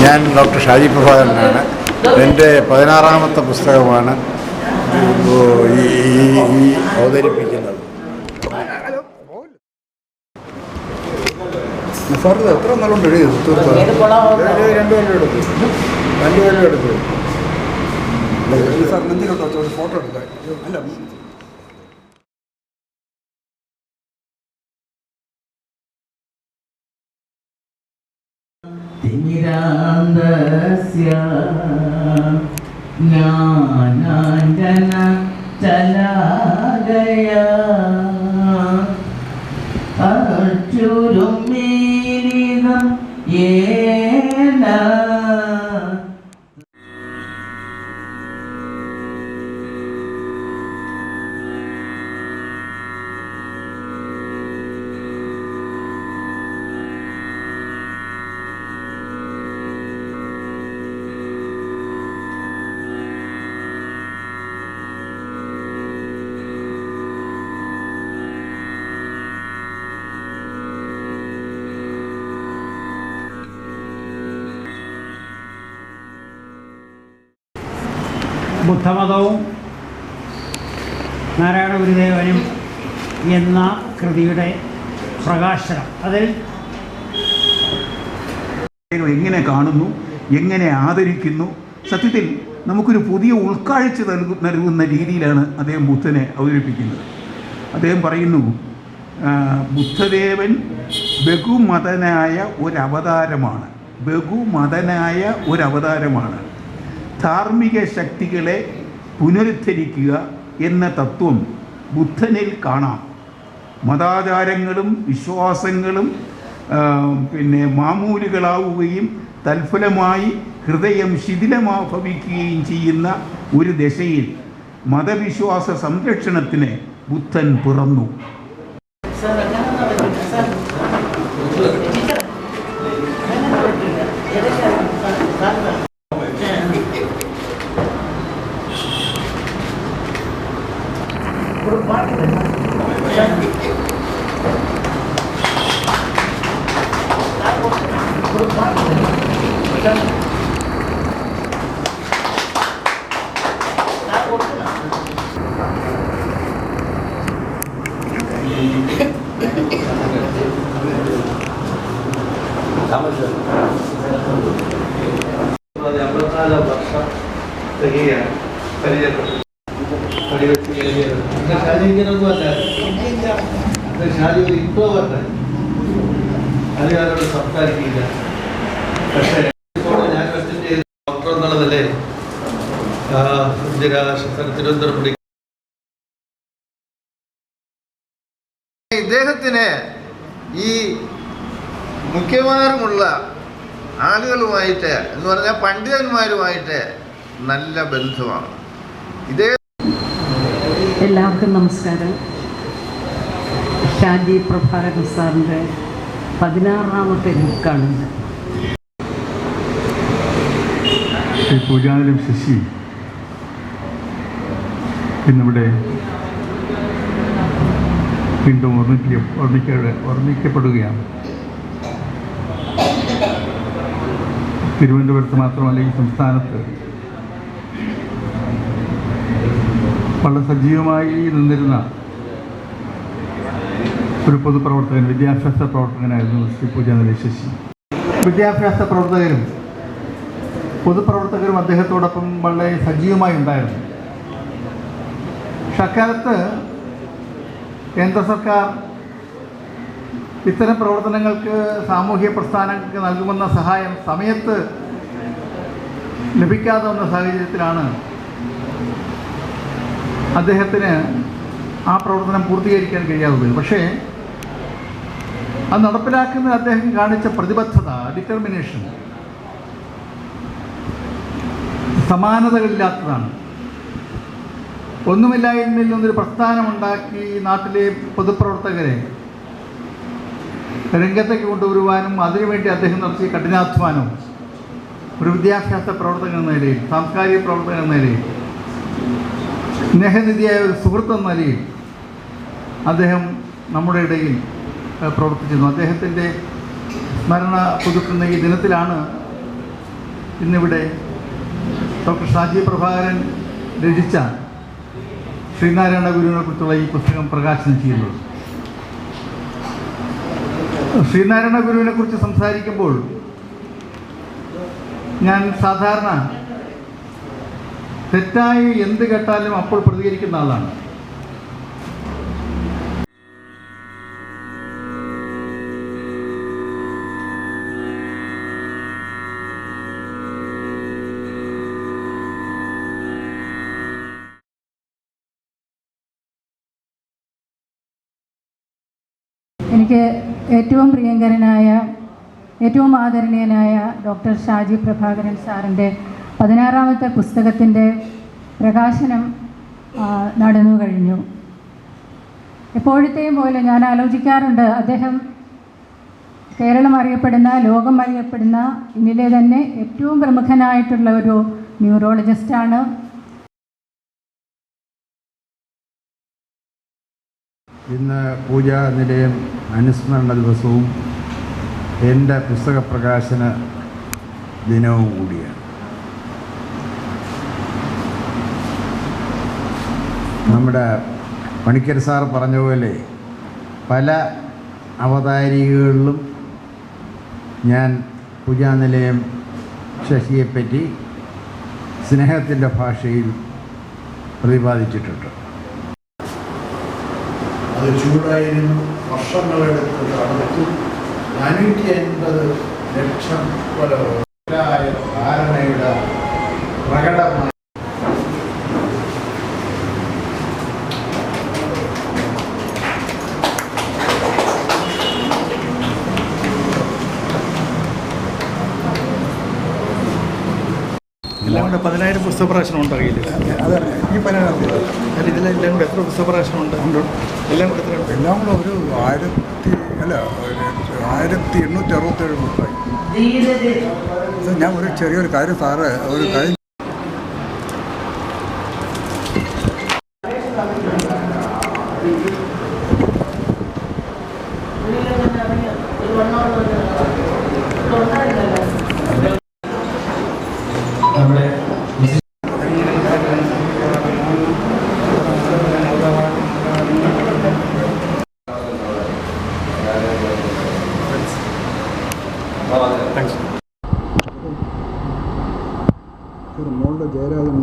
ഞാൻ ഡോക്ടർ ഷാജി പ്രഭാകരനാണ്. എൻ്റെ 16ാമത്തെ പുസ്തകമാണ് ഈ അവതരിപ്പിക്കുന്നത്. സാർ ഇത് എത്ര നാളുകൊണ്ട് എഴുതിയത്? 2 കൊല്ലം എടുത്തു. സാർ നെഞ്ചിലോട്ടോ ഒരു ഫോട്ടോ എടുക്കാൻ. അല്ല, ज्ञानांजन चला गया अचुरुम मेरिदम येना. ബുദ്ധമതവും നാരായണ ഗുരുദേവനും എന്ന കൃതിയുടെ പ്രകാശനം, അതിൽ എങ്ങനെ കാണുന്നു, എങ്ങനെ ആദരിക്കുന്നു, സത്യത്തിൽ നമുക്കൊരു പുതിയ ഉൾക്കാഴ്ച നൽകുന്ന രീതിയിലാണ് അദ്ദേഹം ബുദ്ധനെ അവതരിപ്പിക്കുന്നത്. അദ്ദേഹം പറയുന്നു, ബുദ്ധദേവൻ ബഹുമതനായ ഒരവതാരമാണ്. ധാർമ്മിക ശക്തികളെ പുനരുദ്ധരിക്കുക എന്ന തത്വം ബുദ്ധനിൽ കാണാം. മതാചാരങ്ങളും വിശ്വാസങ്ങളും മാമൂലുകളാവുകയും തൽഫലമായി ഹൃദയം ശിഥിലഭവിക്കുകയും ചെയ്യുന്ന ഒരു ദശയിൽ മതവിശ്വാസ സംരക്ഷണത്തിന് ബുദ്ധൻ പിറന്നു. അതിനോട് സംസാരിക്കില്ല. പക്ഷേ ഞാൻ ഡോക്ടർ എന്നുള്ളതല്ലേ തിരുവനന്തപുരം. ഇദ്ദേഹത്തിന് ഈ മുഖ്യമാരുമുള്ള ആളുകളുമായിട്ട് എന്ന് പറഞ്ഞാൽ പണ്ഡിതന്മാരുമായിട്ട് നല്ല ബന്ധമാണ്. എല്ലാവർക്കും നമസ്കാരം. ഷാജി പ്രഭാകരൻ സാറിൻ്റെ 16ാമത്തെ ബുക്കാണിത്. ശ്രീ പൂജാനിലും ശശി ഇന്നിവിടെ വീണ്ടും ഓർമ്മിക്കപ്പെടുകയാണ്. തിരുവനന്തപുരത്ത് മാത്രമല്ല ഈ സംസ്ഥാനത്ത് വളരെ സജീവമായി നിന്നിരുന്ന ഒരു പൊതുപ്രവർത്തകൻ, വിദ്യാഭ്യാസ പ്രവർത്തകനായിരുന്നു ശ്രീ പൂജാനിലും ശശി. വിദ്യാഭ്യാസ പ്രവർത്തകരും പൊതുപ്രവർത്തകരും അദ്ദേഹത്തോടൊപ്പം വളരെ സജീവമായി ഉണ്ടായിരുന്നു. പക്ഷെ അക്കാലത്ത് കേന്ദ്ര സർക്കാർ ഇത്തരം പ്രവർത്തനങ്ങൾക്ക്, സാമൂഹ്യ പ്രസ്ഥാനങ്ങൾക്ക് നൽകുമെന്ന സഹായം സമയത്ത് ലഭിക്കാതെ വന്ന സാഹചര്യത്തിലാണ് അദ്ദേഹത്തിന് ആ പ്രവർത്തനം പൂർത്തീകരിക്കാൻ കഴിയാതെ. പക്ഷേ അത് നടപ്പിലാക്കുന്ന അദ്ദേഹം കാണിച്ച പ്രതിബദ്ധത, ഡിറ്റർമിനേഷൻ സമാനതകളില്ലാത്തതാണ്. ഒന്നുമില്ലായ്മയിൽ നിന്നൊരു പ്രസ്ഥാനമുണ്ടാക്കി നാട്ടിലെ പൊതുപ്രവർത്തകരെ രംഗത്തേക്ക് കൊണ്ടുവരുവാനും അതിനുവേണ്ടി അദ്ദേഹം നടത്തിയ കഠിനാധ്വാനം ഒരു വിദ്യാഭ്യാസ പ്രവർത്തകൻ എന്ന നിലയിൽ, സാംസ്കാരിക പ്രവർത്തകൻ എന്ന നിലയിൽ, സ്നേഹനിധിയായ ഒരു സുഹൃത്ത് എന്ന നിലയിൽ അദ്ദേഹം നമ്മുടെ ഇടയിൽ പ്രവർത്തിച്ചിരുന്നു. അദ്ദേഹത്തിൻ്റെ സ്മരണ പുതുക്കുന്ന ഈ ദിനത്തിലാണ് ഇന്നിവിടെ ഡോക്ടർ ഷാജി പ്രഭാകരൻ രചിച്ച ശ്രീനാരായണ ഗുരുവിനെ കുറിച്ചുള്ള ഈ പുസ്തകം പ്രകാശനം ചെയ്യുന്നത്. ശ്രീനാരായണ ഗുരുവിനെ കുറിച്ച് സംസാരിക്കുമ്പോൾ ഞാൻ സാധാരണ തെറ്റായി എന്ത് കേട്ടാലും അപ്പോൾ പ്രതികരിക്കുന്ന ആളാണ്. എനിക്ക് ഏറ്റവും പ്രിയങ്കരനായ ഏറ്റവും ആദരണീയനായ ഡോക്ടർ ഷാജി പ്രഭാകരൻ സാറിൻ്റെ 16ാമത്തെ പുസ്തകത്തിൻ്റെ പ്രകാശനം നടന്നു കഴിഞ്ഞു. എപ്പോഴത്തെയും പോലെ ഞാൻ ആലോചിക്കാറുണ്ട്, അദ്ദേഹം കേരളം അറിയപ്പെടുന്ന, ലോകം അറിയപ്പെടുന്ന, ഇന്നിലെ തന്നെ ഏറ്റവും പ്രമുഖനായിട്ടുള്ള ഒരു ന്യൂറോളജിസ്റ്റാണ്. ഇന്ന് പൂജാ നിലയം അനുസ്മരണ ദിവസവും എൻ്റെ പുസ്തക പ്രകാശന ദിനവും കൂടിയാണ്. നമ്മുടെ പണിക്കർ സാർ പറഞ്ഞ പോലെ പല അവതാരികകളിലും ഞാൻ പൂജാ നിലയം ശശിയെപ്പറ്റി സ്നേഹത്തിൻ്റെ ഭാഷയിൽ പ്രതിപാദിച്ചിട്ടുണ്ട്. അത് ചൂടായിരുന്നു, വർഷങ്ങളെടുത്ത് തണുത്തു. 450 ലക്ഷം ധാരണയുടെ പ്രകടമായ എല്ലാം കൂടെ 10,000 പുസ്തക പ്രകാശനം ഉണ്ട്. അറിയില്ല അത് ഈ 10,000 അല്ല, ഇതിലെല്ലാം കൂടെ എത്ര പുസ്തക പ്രകാശനം ഉണ്ട്? എല്ലാം കൂടെ എത്ര? എല്ലാം കൂടെ ഒരു 1867 പുസ്തകം. ഞാൻ ഒരു ചെറിയൊരു കാര്യം സാറ് ഒരു കാര്യം മോളുടെ ജയരാജൻ